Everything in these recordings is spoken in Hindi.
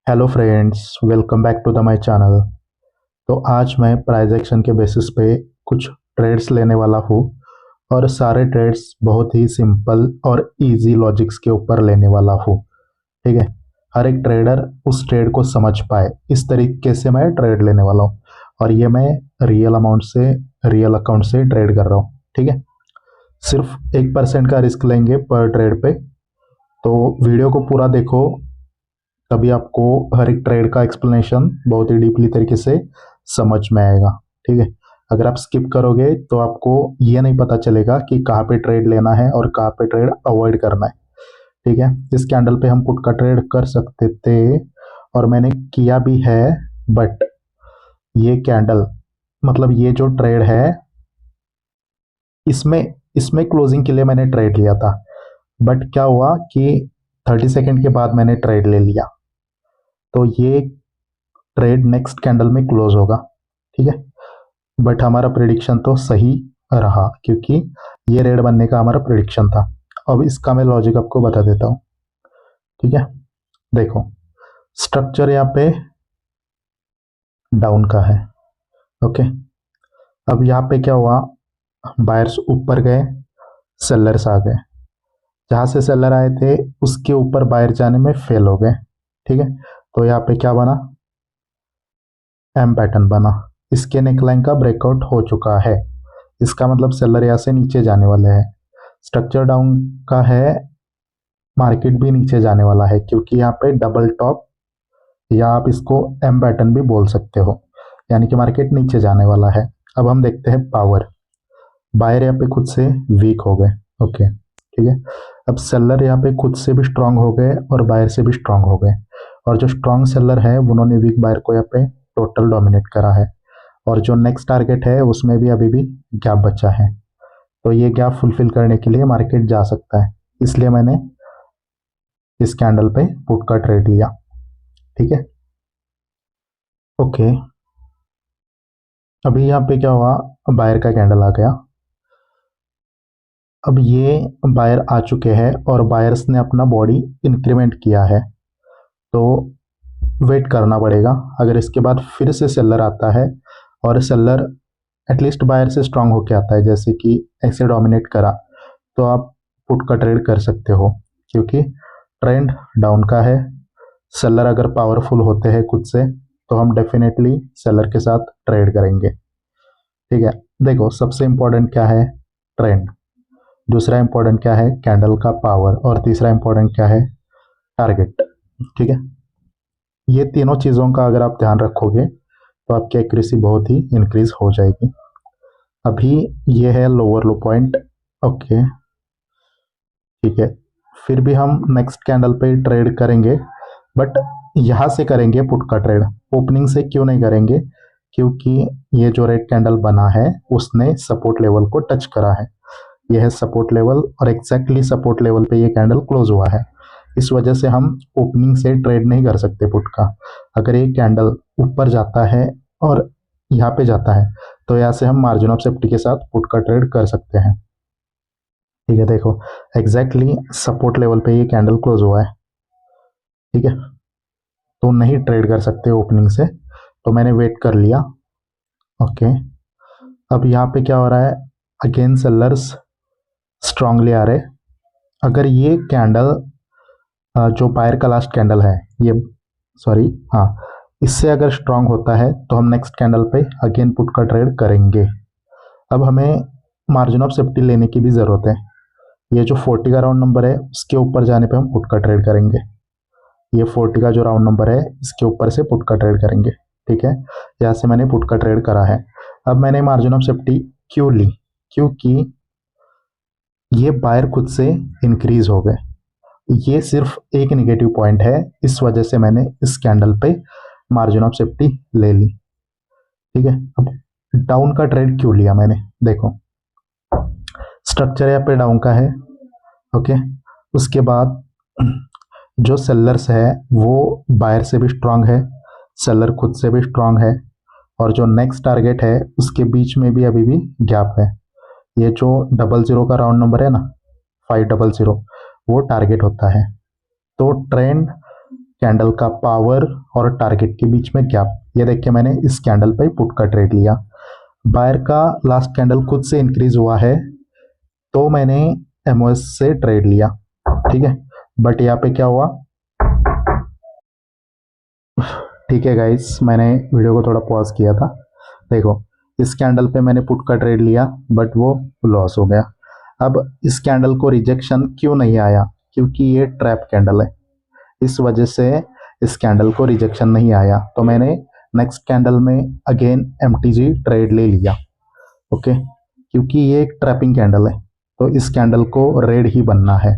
Hello friends, welcome back to the my channel. तो आज मैं प्राइस एक्शन के बेसिस पे कुछ ट्रेड्स लेने वाला हूँ और सारे ट्रेड्स बहुत ही सिंपल और इजी लॉजिक्स के ऊपर लेने वाला हूँ। ठीक है, हर एक ट्रेडर उस ट्रेड को समझ पाए इस तरीके से मैं ट्रेड लेने वाला हूँ। और ये मैं रियल अमाउंट से, रियल अकाउंट से ट्रेड कर रहा हूँ। ठीक है, सिर्फ 1% का रिस्क लेंगे पर ट्रेड पे। तो वीडियो को पूरा देखो, तभी आपको हर एक ट्रेड का एक्सप्लेनेशन बहुत ही डीपली तरीके से समझ में आएगा। ठीक है, अगर आप स्किप करोगे तो आपको ये नहीं पता चलेगा कि कहाँ पे ट्रेड लेना है और कहाँ पे ट्रेड अवॉइड करना है। ठीक है, इस कैंडल पे हम पुट का ट्रेड कर सकते थे और मैंने किया भी है, बट ये कैंडल, मतलब ये जो ट्रेड है, इसमें इसमें क्लोजिंग के लिए मैंने ट्रेड लिया था। बट क्या हुआ कि 30 सेकेंड के बाद मैंने ट्रेड ले लिया, तो ये ट्रेड नेक्स्ट कैंडल में क्लोज होगा। ठीक है, बट हमारा प्रिडिक्शन तो सही रहा क्योंकि ये रेड बनने का हमारा प्रिडिक्शन था। अब इसका मैं लॉजिक आपको बता देता हूँ। ठीक है, देखो, स्ट्रक्चर यहाँ पे डाउन का है। ओके, अब यहाँ पे क्या हुआ, बायर्स ऊपर गए, सेलर्स आ गए। जहाँ से सेलर आए थे उसके ऊपर बायर जाने में फेल हो गए। ठीक है, तो यहाँ पे क्या बना, एम पैटर्न बना। इसके नेकलाइन का ब्रेकआउट हो चुका है, इसका मतलब सेलर यहाँ से नीचे जाने वाले हैं। स्ट्रक्चर डाउन का है, मार्केट भी नीचे जाने वाला है क्योंकि यहाँ पे डबल टॉप, या आप इसको एम पैटर्न भी बोल सकते हो, यानी कि मार्केट नीचे जाने वाला है। अब हम देखते हैं पावर। बायर यहाँ पे खुद से वीक हो गए। ओके, ठीक है, अब सेलर यहाँ पे खुद से भी स्ट्रांग हो गए और बायर से भी स्ट्रांग हो गए। और जो स्ट्रांग सेलर है उन्होंने वीक बायर को यहाँ पे टोटल डोमिनेट करा है। और जो नेक्स्ट टारगेट है उसमें भी अभी भी गैप बचा है, तो ये गैप फुलफिल करने के लिए मार्केट जा सकता है, इसलिए मैंने इस कैंडल पे पुट का ट्रेड लिया। ठीक है, ओके, अभी यहाँ पे क्या हुआ, बायर का कैंडल आ गया। अब ये बायर आ चुके हैं और बायर्स ने अपना बॉडी इंक्रीमेंट किया है, तो वेट करना पड़ेगा। अगर इसके बाद फिर से सेलर आता है और सेलर एटलीस्ट बायर से स्ट्रांग होके आता है, जैसे कि ऐसे डोमिनेट करा, तो आप पुट का ट्रेड कर सकते हो क्योंकि ट्रेंड डाउन का है। सेलर अगर पावरफुल होते हैं खुद से तो हम डेफिनेटली सेलर के साथ ट्रेड करेंगे। ठीक है, देखो, सबसे इंपॉर्टेंट क्या है, ट्रेंड। दूसरा इंपॉर्टेंट क्या है, कैंडल का पावर। और तीसरा इंपॉर्टेंट क्या है, टारगेट। ठीक है, ये तीनों चीज़ों का अगर आप ध्यान रखोगे तो आपकी एक्यूरेसी बहुत ही इंक्रीज हो जाएगी। अभी ये है लोअर लो पॉइंट। ओके, ठीक है, फिर भी हम नेक्स्ट कैंडल पे ट्रेड करेंगे, बट यहाँ से करेंगे पुट का ट्रेड, ओपनिंग से क्यों नहीं करेंगे, क्योंकि ये जो रेड कैंडल बना है उसने सपोर्ट लेवल को टच करा है। यह है सपोर्ट लेवल और एग्जैक्टली सपोर्ट लेवल पे ये कैंडल क्लोज हुआ है। इस वजह से हम ओपनिंग से ट्रेड नहीं कर सकते पुट का। अगर ये कैंडल ऊपर जाता है और यहाँ पे जाता है तो यहाँ से हम मार्जिन ऑफ सेफ्टी के साथ पुट का ट्रेड कर सकते हैं। ठीक है, देखो, एग्जैक्टली सपोर्ट लेवल पे ये कैंडल क्लोज हुआ है। ठीक है, तो नहीं ट्रेड कर सकते ओपनिंग से, तो मैंने वेट कर लिया। ओके, अब यहाँ पे क्या हो रहा है, अगेन सेलर्स स्ट्रांगली आ रहे। अगर ये कैंडल जो बायर का लास्ट कैंडल है, ये, सॉरी, हाँ, इससे अगर स्ट्रांग होता है तो हम नेक्स्ट कैंडल पे अगेन पुट का ट्रेड करेंगे। अब हमें मार्जिन ऑफ सेफ्टी लेने की भी ज़रूरत है। ये जो 40 का राउंड नंबर है उसके ऊपर जाने पे हम पुट का ट्रेड करेंगे। ये 40 का जो राउंड नंबर है इसके ऊपर से पुट का ट्रेड करेंगे। ठीक है, यहाँ से मैंने पुट का ट्रेड करा है। अब मैंने मार्जिन ऑफ सेफ्टी क्यों ली, क्योंकि ये बायर खुद से इंक्रीज हो गए। ये सिर्फ एक नेगेटिव पॉइंट है, इस वजह से मैंने इस कैंडल पे मार्जिन ऑफ सेफ्टी ले ली। ठीक है, अब डाउन का ट्रेड क्यों लिया मैंने, देखो, स्ट्रक्चर यहाँ पे डाउन का है। ओके, उसके बाद जो सेलर्स है वो बायर से भी स्ट्रांग है, सेलर खुद से भी स्ट्रांग है, और जो नेक्स्ट टारगेट है उसके बीच में भी अभी भी गैप है। ये जो 00 का राउंड नंबर है ना, 500, वो टारगेट होता है। तो ट्रेंड कैंडल का पावर और टारगेट के बीच में गैप, ये देख के मैंने इस कैंडल पे पुट का ट्रेड लिया। बायर का लास्ट कैंडल खुद से इंक्रीज हुआ है तो मैंने एमओएस से ट्रेड लिया, ठीक है। बट यहाँ पे क्या हुआ, ठीक है गाइस, मैंने वीडियो को थोड़ा पॉज किया था। देखो इस कैंडल पे मैंने पुट का ट्रेड लिया बट वो लॉस हो गया। अब इस कैंडल को रिजेक्शन क्यों नहीं आया, क्योंकि ये ट्रैप कैंडल है, इस वजह से इस कैंडल को रिजेक्शन नहीं आया। तो मैंने नेक्स्ट कैंडल में अगेन एमटीजी ट्रेड ले लिया, ओके, क्योंकि ये एक ट्रैपिंग कैंडल है तो इस कैंडल को रेड ही बनना है,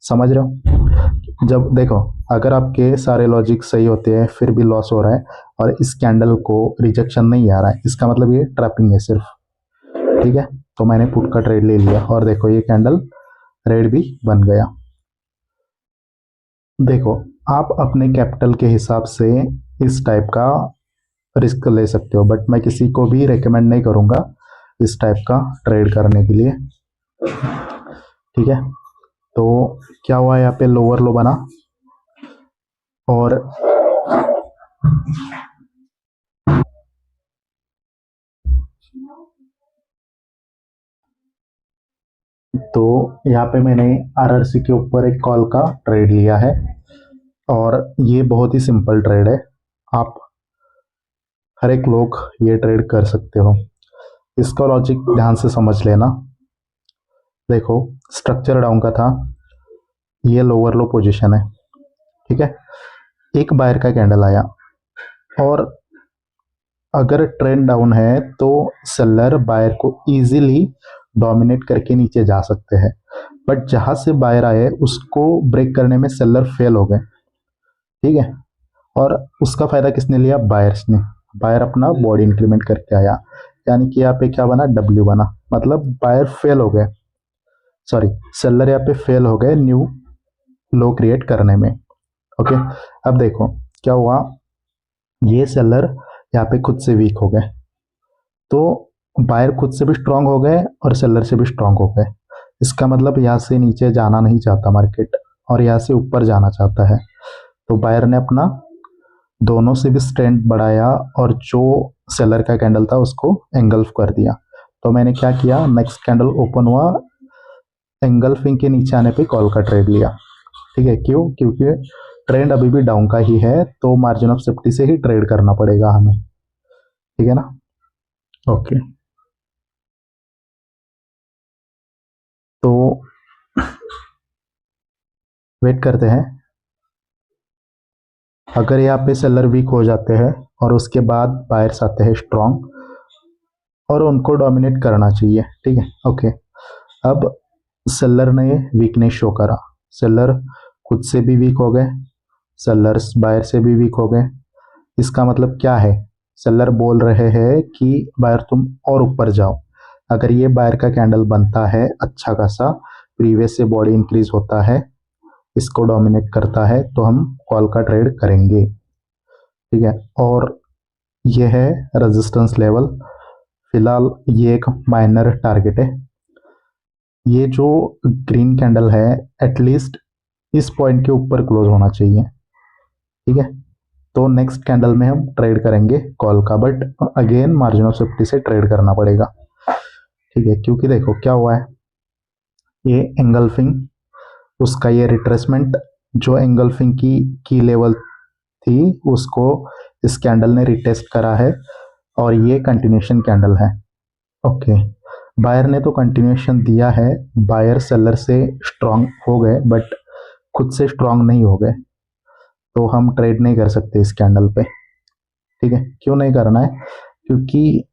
समझ रहे हो। जब देखो अगर आपके सारे लॉजिक सही होते हैं फिर भी लॉस हो रहा है और इस कैंडल को रिजेक्शन नहीं आ रहा है, इसका मतलब ये ट्रैपिंग है सिर्फ, ठीक है। तो मैंने पुट का ट्रेड ले लिया और देखो ये कैंडल रेड भी बन गया। देखो आप अपने कैपिटल के हिसाब से इस टाइप का रिस्क ले सकते हो बट मैं किसी को भी रेकमेंड नहीं करूंगा इस टाइप का ट्रेड करने के लिए, ठीक है। तो क्या हुआ, यहाँ पे लोअर लो बना और तो यहाँ पे मैंने आरआरसी के ऊपर एक कॉल का ट्रेड लिया है और ये बहुत ही सिंपल ट्रेड है, आप हर एक लोग ये ट्रेड कर सकते हो। इसका लॉजिक ध्यान से समझ लेना। देखो स्ट्रक्चर डाउन का था, ये लोअर लो पोजीशन है, ठीक है। एक बायर का कैंडल आया और अगर ट्रेंड डाउन है तो सेलर बायर को इजीली डोमिनेट करके नीचे जा सकते हैं, बट जहां से बायर आए उसको ब्रेक करने में सेलर फेल हो गए, ठीक है। और उसका फायदा किसने लिया, बायर्स ने। बायर अपना बॉडी इंक्रीमेंट करके आया, यानी कि यहाँ पे क्या बना, डब्ल्यू बना, मतलब बायर फेल हो गए, सॉरी सेलर यहाँ पे फेल हो गए न्यू लो क्रिएट करने में, ओके। अब देखो क्या हुआ, ये सेलर यहाँ पे खुद से वीक हो गए तो बायर खुद से भी स्ट्रांग हो गए और सेलर से भी स्ट्रांग हो गए। इसका मतलब यहाँ से नीचे जाना नहीं चाहता मार्केट और यहाँ से ऊपर जाना चाहता है, तो बायर ने अपना दोनों से भी स्ट्रेंथ बढ़ाया और जो सेलर का कैंडल था उसको एंगल्फ कर दिया। तो मैंने क्या किया, नेक्स्ट कैंडल ओपन हुआ, एंगल्फिंग के नीचे आने पे कॉल का ट्रेड लिया, ठीक है। क्यों, क्योंकि ट्रेंड अभी भी डाउन का ही है तो मार्जिन ऑफ सेफ्टी से ही ट्रेड करना पड़ेगा हमें, ठीक है ना, ओके। तो वेट करते हैं, अगर यहाँ पे सेलर वीक हो जाते हैं और उसके बाद बायर्स आते हैं स्ट्रांग और उनको डोमिनेट करना चाहिए, ठीक है, ओके। अब सेलर ने वीकनेस शो करा, सेलर खुद से भी वीक हो गए, सेलर्स बायर से भी वीक हो गए। इसका मतलब क्या है, सेलर बोल रहे हैं कि बायर तुम और ऊपर जाओ। अगर ये बायर का कैंडल बनता है अच्छा खासा, प्रीवियस से बॉडी इंक्रीज होता है, इसको डोमिनेट करता है तो हम कॉल का ट्रेड करेंगे, ठीक है। और ये है रेजिस्टेंस लेवल, फिलहाल ये एक माइनर टारगेट है। ये जो ग्रीन कैंडल है एटलीस्ट इस पॉइंट के ऊपर क्लोज होना चाहिए, ठीक है। तो नेक्स्ट कैंडल में हम ट्रेड करेंगे कॉल का, but again margin of safety से ट्रेड करना पड़ेगा, ठीक है। क्योंकि देखो क्या हुआ है, ये एंगल्फिंग, उसका ये रिट्रेसमेंट, जो एंगल्फिंग की लेवल थी उसको इस कैंडल ने रिटेस्ट करा है और ये कंटिन्यूशन कैंडल है, ओके। बायर ने तो कंटिन्यूशन दिया है, बायर सेलर से स्ट्रांग हो गए बट खुद से स्ट्रांग नहीं हो गए, तो हम ट्रेड नहीं कर सकते इस कैंडल पे, ठीक है। क्यों नहीं करना है, क्योंकि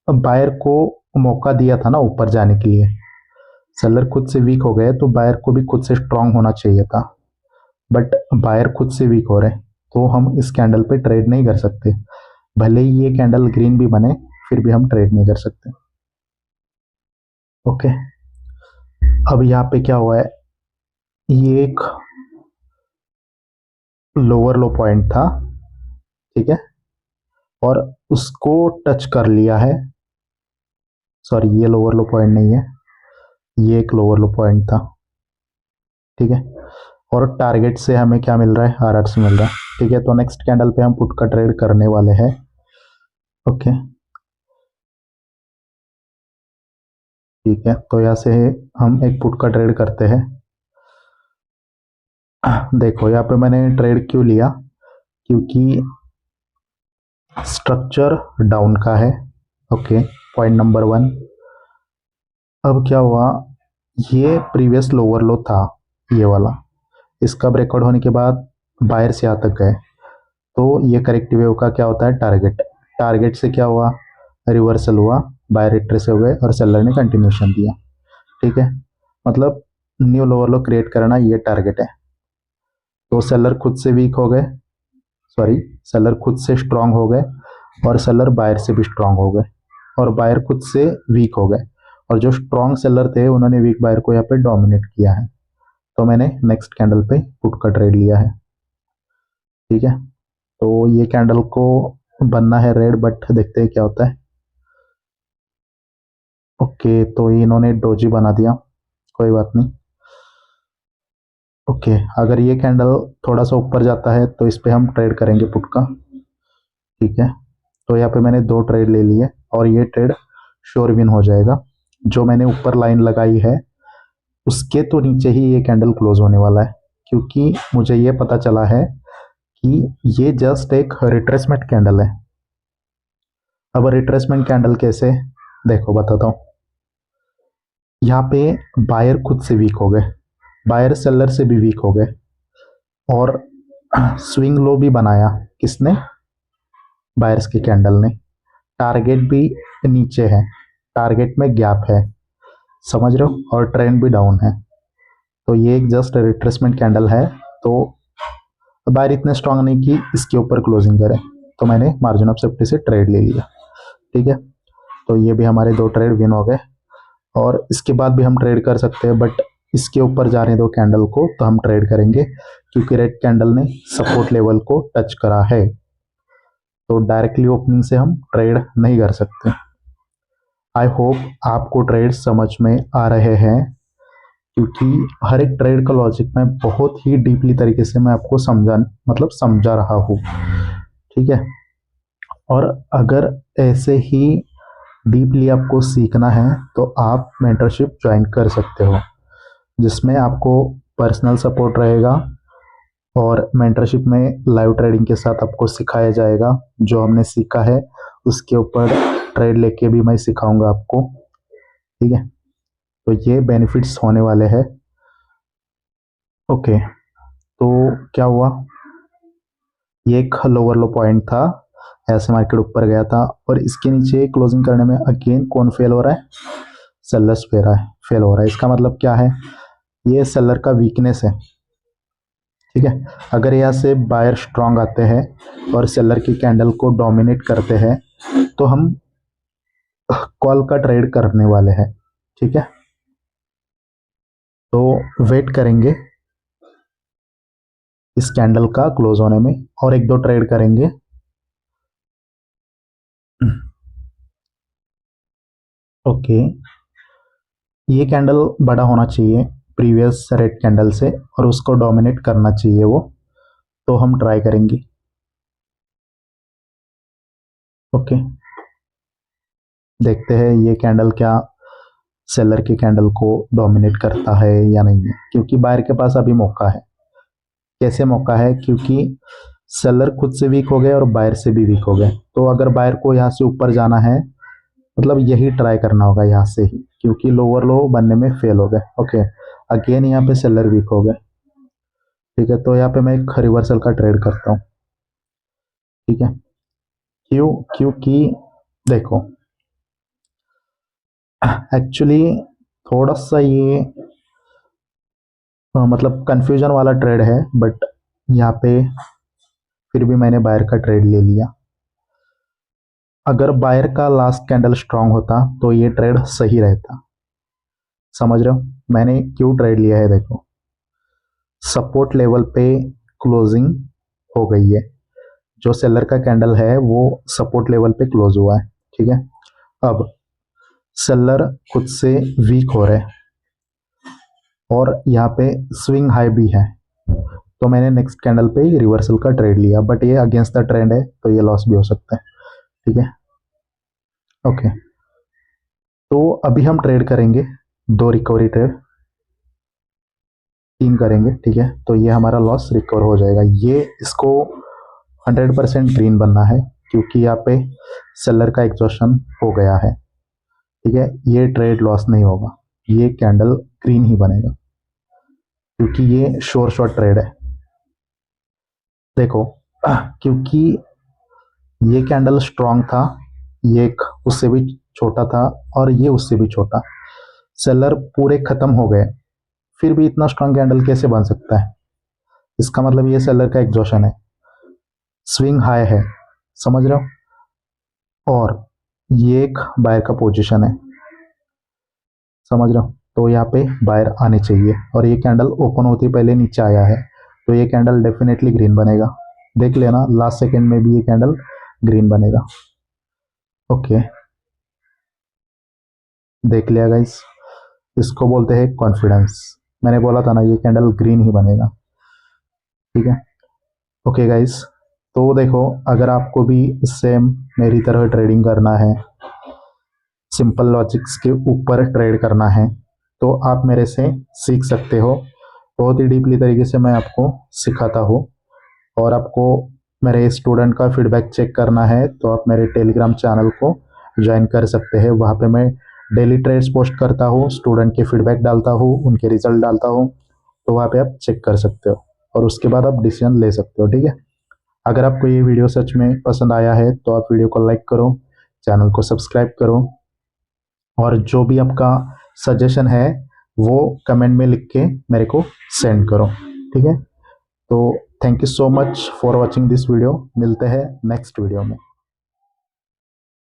बायर को मौका दिया था ना ऊपर जाने के लिए, सेलर खुद से वीक हो गए तो बायर को भी खुद से स्ट्रांग होना चाहिए था, बट बायर खुद से वीक हो रहे तो हम इस कैंडल पे ट्रेड नहीं कर सकते, भले ही ये कैंडल ग्रीन भी बने फिर भी हम ट्रेड नहीं कर सकते, ओके। अब यहाँ पे क्या हुआ है, ये एक लोअर लो पॉइंट था, ठीक है, और उसको टच कर लिया है, सॉरी ये लोअर लो पॉइंट नहीं है, ये एक लोअर लो पॉइंट था, ठीक है। और टारगेट से हमें क्या मिल रहा है, RRC मिल रहा है। ठीक है, तो नेक्स्ट कैंडल पे हम पुट का ट्रेड करने वाले हैं। ओके, ठीक है, तो यहाँ से हम एक पुट का ट्रेड करते हैं। देखो यहाँ पे मैंने ट्रेड क्यों लिया, क्योंकि स्ट्रक्चर डाउन का है। Okay, point number 1। अब क्या हुआ, ये प्रीवियस लोअर लो था ये वाला, इसका ब्रेकआउट होने के बाद बायर से यहाँ तक गए, तो ये करेक्टिव वेव का क्या होता है, टारगेट। टारगेट से क्या हुआ, रिवर्सल हुआ, बायर रिट्रेस हो गए और सेलर ने कंटिन्यूशन दिया। ठीक है, मतलब न्यू लोअर लो क्रिएट करना ये टारगेट है। तो सेलर खुद से वीक हो गए, सॉरी, सेलर खुद से स्ट्रांग हो गए और सेलर बायर से भी स्ट्रांग हो गए और बायर खुद से वीक हो गए, और जो स्ट्रांग सेलर थे उन्होंने वीक बायर को यहाँ पे डोमिनेट किया है। तो मैंने नेक्स्ट कैंडल पे पुट का ट्रेड लिया है। ठीक है, तो ये कैंडल को बनना है रेड, बट देखते हैं क्या होता है। ओके, तो इन्होंने डोजी बना दिया, कोई बात नहीं। ओके, अगर ये कैंडल थोड़ा सा ऊपर जाता है तो इस पे हम ट्रेड करेंगे पुट का। ठीक है, तो यहाँ पे मैंने 2 ट्रेड ले लिए और ये ट्रेड श्योर विन हो जाएगा। जो मैंने ऊपर लाइन लगाई है उसके तो नीचे ही ये कैंडल क्लोज होने वाला है, क्योंकि मुझे ये पता चला है कि ये जस्ट एक रिट्रेसमेंट कैंडल है। अब रिट्रेसमेंट कैंडल कैसे, देखो बताता हूँ। यहाँ पे बायर खुद से वीक हो गए, बायर सेलर से भी वीक हो गए, और स्विंग लो भी बनाया किसने, बायर्स की कैंडल ने। टारगेट भी नीचे है, टारगेट में गैप है, समझ रहे हो, और ट्रेंड भी डाउन है। तो ये एक जस्ट रिट्रेसमेंट कैंडल है, तो बायर इतने स्ट्रांग नहीं कि इसके ऊपर क्लोजिंग करे, तो मैंने मार्जिन ऑफ सेफ्टी से ट्रेड ले लिया। ठीक है, तो ये भी हमारे 2 ट्रेड विन हो गए, और इसके बाद भी हम ट्रेड कर सकते हैं, बट इसके ऊपर जाने दो कैंडल को, तो हम ट्रेड करेंगे, क्योंकि रेड कैंडल ने सपोर्ट लेवल को टच करा है, तो डायरेक्टली ओपनिंग से हम ट्रेड नहीं कर सकते। आई होप आपको ट्रेड समझ में आ रहे हैं, क्योंकि हर एक ट्रेड का लॉजिक मैं बहुत ही डीपली तरीके से मैं आपको समझा रहा हूँ। ठीक है, और अगर ऐसे ही डीपली आपको सीखना है तो आप मेंटरशिप ज्वाइन कर सकते हो, जिसमें आपको पर्सनल सपोर्ट रहेगा, और मेंटरशिप में लाइव ट्रेडिंग के साथ आपको सिखाया जाएगा। जो हमने सीखा है उसके ऊपर ट्रेड लेके भी मैं सिखाऊंगा आपको। ठीक है, तो ये बेनिफिट्स होने वाले हैं। ओके, तो क्या हुआ, ये एक लोअर लो पॉइंट था, ऐसे मार्केट ऊपर गया था, और इसके नीचे क्लोजिंग करने में अगेन कौन फेल हो रहा है, सेलर्स फेल हो रहा है। इसका मतलब क्या है, ये सेलर का वीकनेस है। ठीक है, अगर यहाँ से बायर स्ट्रांग आते हैं और सेलर की कैंडल को डोमिनेट करते हैं तो हम कॉल का ट्रेड करने वाले हैं। ठीक है, तो वेट करेंगे इस कैंडल का क्लोज होने में, और 1-2 ट्रेड करेंगे। ओके, ये कैंडल बड़ा होना चाहिए प्रीवियस रेड कैंडल से, और उसको डोमिनेट करना चाहिए वो, तो हम ट्राई करेंगे। ओके, देखते हैं ये कैंडल क्या सेलर की कैंडल को डोमिनेट करता है या नहीं है, क्योंकि बायर के पास अभी मौका है। कैसे मौका है, क्योंकि सेलर खुद से वीक हो गए और बायर से भी वीक हो गए, तो अगर बायर को यहाँ से ऊपर जाना है, मतलब यही ट्राई करना होगा यहाँ से ही, क्योंकि लोअर लो बनने में फेल हो गए। ओके, अगेन यहाँ पे सेलर वीक हो गए। ठीक है, तो यहाँ पे मैं एक रिवर्सल का ट्रेड करता हूँ। ठीक है, क्यों, क्योंकि देखो एक्चुअली थोड़ा सा ये मतलब कंफ्यूजन वाला ट्रेड है, बट यहाँ पे फिर भी मैंने बायर का ट्रेड ले लिया। अगर बायर का लास्ट कैंडल स्ट्रांग होता तो ये ट्रेड सही रहता, समझ रहे हो मैंने क्यों ट्रेड लिया है। देखो, सपोर्ट लेवल पे क्लोजिंग हो गई है, जो सेलर का कैंडल है वो सपोर्ट लेवल पे क्लोज हुआ है। ठीक है, अब सेलर खुद से वीक हो रहे हैं, और यहाँ पे स्विंग हाई भी है, तो मैंने नेक्स्ट कैंडल पे ही रिवर्सल का ट्रेड लिया, बट ये अगेंस्ट द ट्रेंड है तो ये लॉस भी हो सकता है। ठीक है, ओके। तो अभी हम ट्रेड करेंगे, 2 रिकवरी ट्रेड, 3 करेंगे। ठीक है, तो ये हमारा लॉस रिकवर हो जाएगा। ये इसको 100% ग्रीन बनना है क्योंकि यहाँ पे सेलर का एग्जॉशन हो गया है। ठीक है, ये ट्रेड लॉस नहीं होगा, ये कैंडल ग्रीन ही बनेगा क्योंकि ये शोर शॉर्ट ट्रेड है। देखो क्योंकि ये कैंडल स्ट्रांग था, ये एक उससे भी छोटा था और ये उससे भी छोटा, सेलर पूरे खत्म हो गए, फिर भी इतना स्ट्रांग कैंडल कैसे बन सकता है? इसका मतलब ये सेलर का एग्जॉशन है, स्विंग हाई है, समझ रहे हो? और ये एक बायर का पोजीशन है, समझ रहे हो? तो यहाँ पे बायर आने चाहिए और ये कैंडल ओपन होती पहले नीचे आया है, तो ये कैंडल डेफिनेटली ग्रीन बनेगा। देख लेना लास्ट सेकेंड में भी ये कैंडल ग्रीन बनेगा। ओके, देख लिया गाइस, इसको बोलते हैं कॉन्फिडेंस। मैंने बोला था ना ये कैंडल ग्रीन ही बनेगा। ठीक है, ओके गाइस। तो देखो, अगर आपको भी सेम मेरी तरह ट्रेडिंग करना है, सिंपल लॉजिक्स के ऊपर ट्रेड करना है, तो आप मेरे से सीख सकते हो। बहुत ही डीपली तरीके से मैं आपको सिखाता हूँ। और आपको मेरे स्टूडेंट का फीडबैक चेक करना है तो आप मेरे टेलीग्राम चैनल को ज्वाइन कर सकते हैं। वहाँ पे मैं डेली ट्रेड्स पोस्ट करता हूँ, स्टूडेंट के फीडबैक डालता हूँ, उनके रिजल्ट डालता हूँ, तो वहाँ पे आप चेक कर सकते हो और उसके बाद आप डिसीजन ले सकते हो। ठीक है, अगर आपको ये वीडियो सच में पसंद आया है तो आप वीडियो को लाइक करो, चैनल को सब्सक्राइब करो और जो भी आपका सजेशन है वो कमेंट में लिख के मेरे को सेंड करो। ठीक है, तो thank you so much for watching this video. मिलते हैं नेक्स्ट वीडियो में।